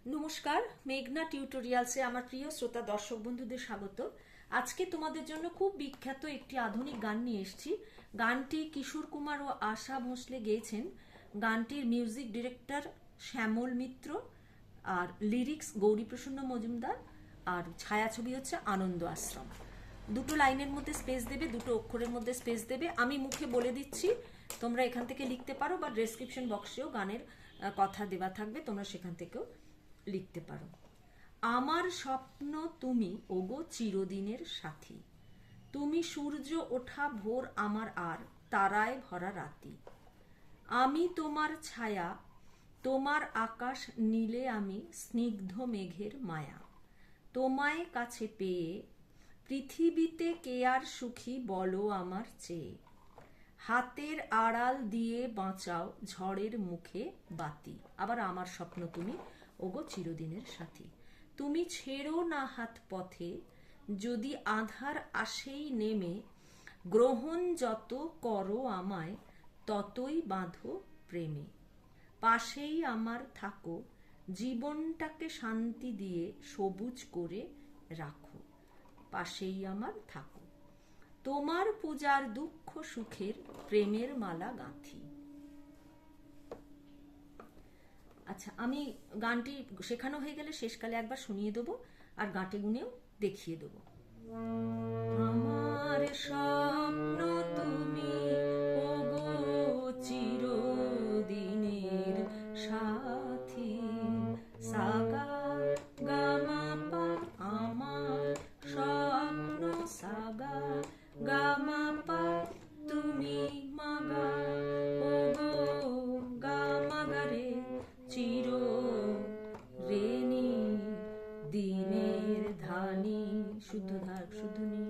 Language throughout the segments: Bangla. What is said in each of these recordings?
নমস্কার, মেঘনা টিউটোরিয়ালসে আমার প্রিয় শ্রোতা দর্শক বন্ধুদের স্বাগত। আজকে তোমাদের জন্য খুব বিখ্যাত একটি আধুনিক গান নিয়ে এসেছি। গানটি কিশোর কুমার ও আশা ভোঁসলে গেয়েছেন। গানটির মিউজিক ডিরেক্টর শ্যামল মিত্র, আর লিরিক্স গৌরীপ্রসন্ন মজুমদার, আর ছায়াছবি হচ্ছে আনন্দ আশ্রম। দুটো লাইনের মধ্যে স্পেস দেবে, দুটো অক্ষরের মধ্যে স্পেস দেবে। আমি মুখে বলে দিচ্ছি, তোমরা এখান থেকে লিখতে পারো, বা ডেসক্রিপশন বক্সেও গানের কথা দেওয়া থাকবে, তোমরা সেখান থেকেও লিখতে পারো। আমার স্বপ্ন তুমি ওগো চিরদিনের সাথী, তুমি সূর্য ওঠা ভোর আমার আর তারায় ভরা রাতি। আমি তোমার ছায়া, তোমার আকাশ নীলে আমি স্নিগ্ধ মেঘের মায়া। তোমায় কাছে পেয়ে পৃথিবীতে কে আর সুখী বলো আমার চেয়ে। হাতের আড়াল দিয়ে বাঁচাও ঝড়ের মুখে বাতি। আবার আমার স্বপ্ন তুমি ওগো চিরদিনের সাথী, তুমি ছেড়ো না হাত পথে, যদি আধার আসেই নেমে। গ্রহণ যত করো আমায়, ততই বাঁধো প্রেমে। পাশেই আমার থাকো, জীবনটাকে শান্তি দিয়ে সবুজ করে রাখো। পাশেই আমার থাকো, তোমার পূজার দুঃখ সুখের প্রেমের মালা গাঁথি। আচ্ছা, আমি গানটি শেখানো হয়ে গেলে শেষকালে একবার শুনিয়ে দেবো, আর গাঁটে গুনেও দেখিয়ে দেবো। আমার স্বপ্ন তুমি ওগো চিরদিনের সাথী, সাগা গামা পা। আমার স্বপ্ন সাগা গামা পা, তুমি মাগা ওগো গামা গারে। চির রেনি দিনের ধানি, শুদ্ধ ধার শুদ্ধনি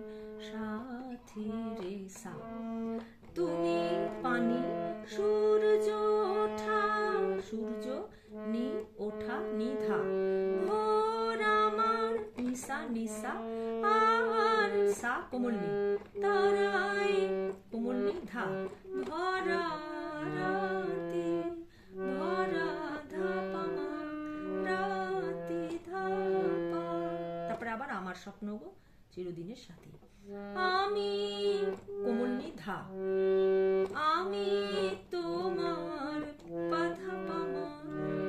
সাথী রে সা। তুমি পানি সূর্য ওঠা, সূর্য নি ওঠা নিধা। ভোর আমার নিসা নিসা, আর সা কোমল নি তারাই কোমল নি ধা। ভরা রাতি ভরা ধাপা মা রাতি ধাপা। তারপরে আবার আমার স্বপ্ন গো চিরদিনের সাথী। আমি কোমল নি ধা, আমি তোমার পাধা পামা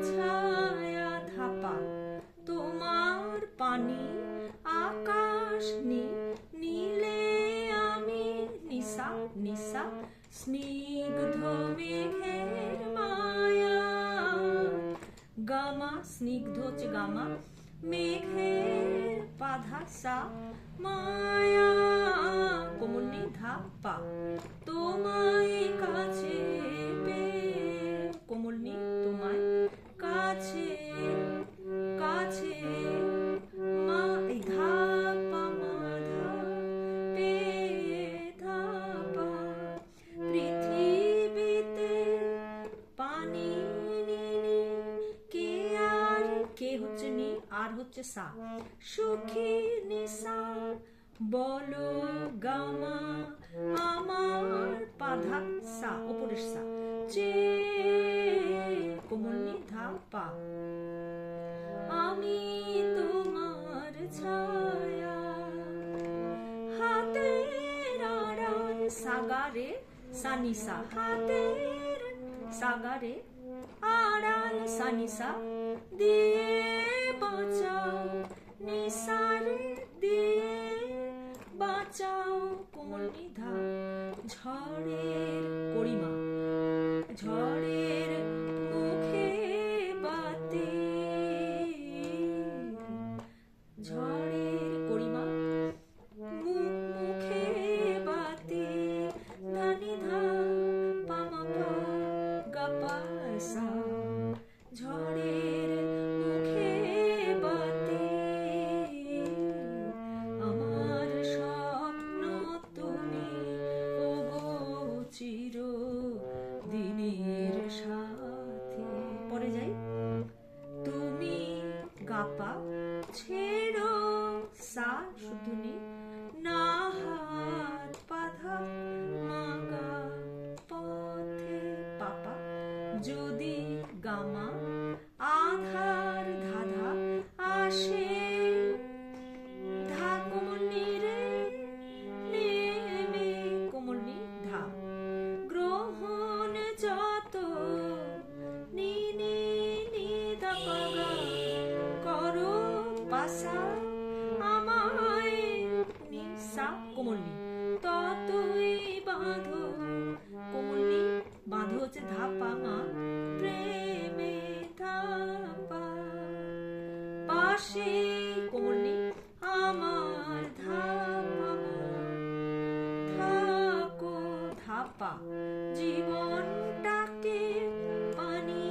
ছায়া ধাপা। তোমার পানি আকাশ নীলে আমি নিসা নিসা স্নিগ্ধ মেঘের মায়া। গামা স্নিগ্ধ হচ্ছে গামা, মেঘের পাধা সা মায়া কোমল নি ধা পা। তোমায় কাছে পেয়ে কোমল নি তোমায় কাছে কাছে মা এই ধা পা মা ধা পেয়ে ধা পা। পৃথিবীতে পানি নিনি কে আর, কে হচ্ছে নি আর হচ্ছে সা, সুখী নিসা বলো গামা। আমার পাধা সা ওপরের সা, চে কোমল নি ধা পা। আমি তোমার ছায়া, হাতের আড়াল সাগারে সানিসা, হাতের সাগারে আড়াল সানিসা দিয়ে বাঁচাও নিসারে দিয়ে বাঁচাও কোমল নিধা। ঝড়ের করিমা, ঝড়ের মুখে বাতি, ঝড়ের করিমা মুখে বাতি। ধানি ধা পামা পা গা পা সা, ঝড়ের মুখে বাতি। আমার স্বপ্ন তুমি ওগো চিরদিনের সাথী। পরে যাই, তুমি গাপা ছেড়ো সা শুধুনি না হাত বাঁধা মাগা পথে পাপা। যদি গামা আধার ধাধা সা আমায় নি সা কোমল নি ততই বাঁধো কোমল নি বাঁধো হচ্ছে ধা পা মা প্রেমে ধাপা পাশে কোমল নি আমার ধাপা থাকো ধাপা জীবনটাকে পানি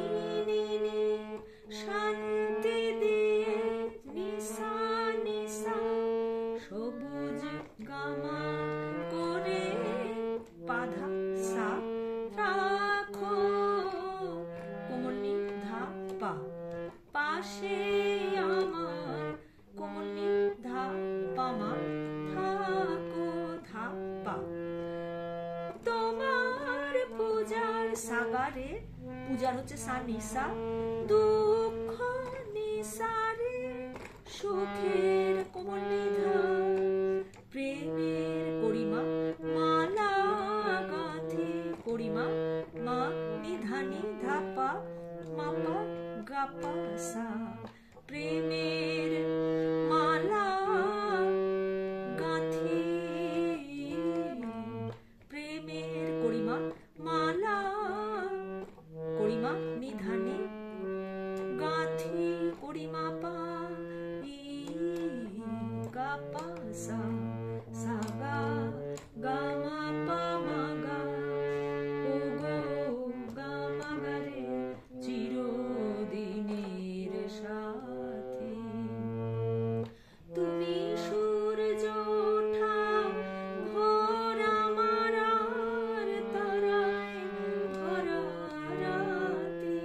নিনে শান্তি দিয়ে নিশা নিশা সবুজ গামা করে বাধা সা রাখো কোমলনি ধা পা পাশে আমার কোমলনি ধা পামা থাকো ধা পা তোমার পূজার সাগারে পূজার হচ্ছে সা নিশা দুঃখ নিশারে সুখের কোমল নিধা প্রেমের করিমা মালা গাথি করিমা মা নিধানি ধাপা মাপা গাপা সা প্রেমের মালা গাথি প্রেমের করিমা মালা করিমা নিধানি গাথি করিমা পা ই গা পা সা সা গা গা মা পা মা গা ও গো গা মা গা রে চিরদিনের সাথী তুমি সূর্য ওঠা ভোর আমার আর তারায় ভরা রাতে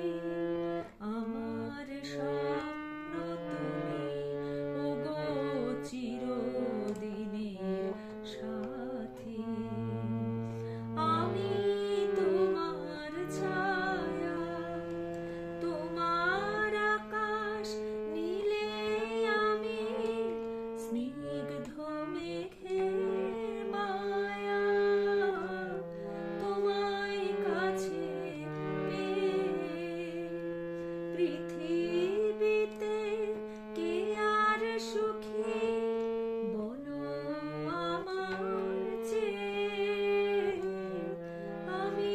আমার স্বপ্ন তুমি ওগো চিরদিনের সাথী আমি তোমার ছায়া তোমার আকাশ নীলে আমি স্নিগ্ধ মেঘের মায়া তোমায় কাছে পেয়ে পৃথিবীতে কে আর সুখী বলো আমার চেয়ে আমি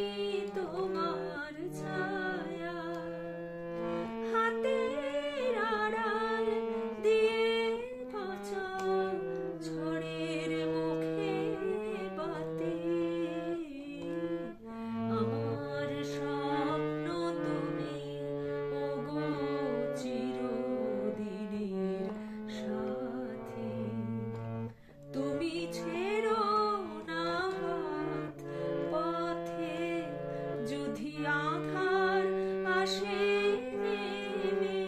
তোমার ছায়া হাতের আড়াল দিয়ে বাঁচাও ঝড়ের মুখে বাতে আমার স্বপ্ন তুমি ওগো চিরদিনের সাথী তুমি ছেড়ো না হাত পথে যদি আধার আসে নেমে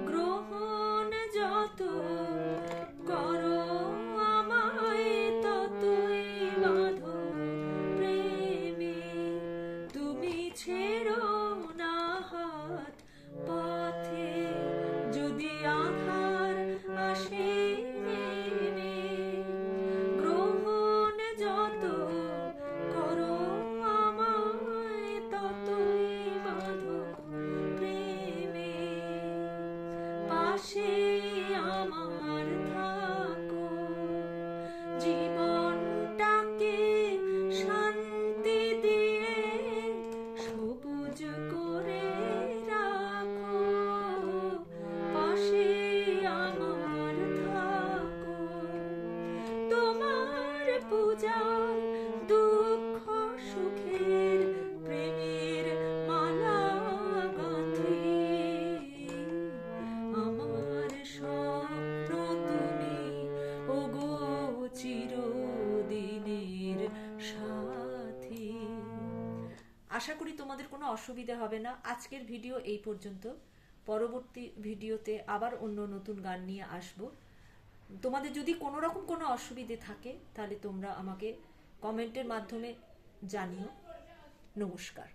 গ্রহণ যত করো আমায় ততই বাঁধো প্রেমে তুমি ছেড়ো না হাত পথে যদি আধার আসে নেমে গ্রহণ যত করো আমায় ততই বাঁধো প্রেমে পাশে আমার থাকো জীবনটাকে শান্তি দিয়ে সবুজ করে রাখো পাশে আমার থাকো তোমার পূজার দুঃখ সুখের প্রেমের মালা গাঁথি আমার স্বপ্ন তুমি ওগো চিরদিনের সাথী আশা করি তোমাদের কোনো অসুবিধা হবে না আজকের ভিডিও এই পর্যন্ত পরবর্তী ভিডিওতে আবার অন্য নতুন গান নিয়ে আসব তোমাদের যদি কোনো রকম কোনো অসুবিধে থাকে তাহলে তোমরা আমাকে কমেন্টের মাধ্যমে জানিও নমস্কার।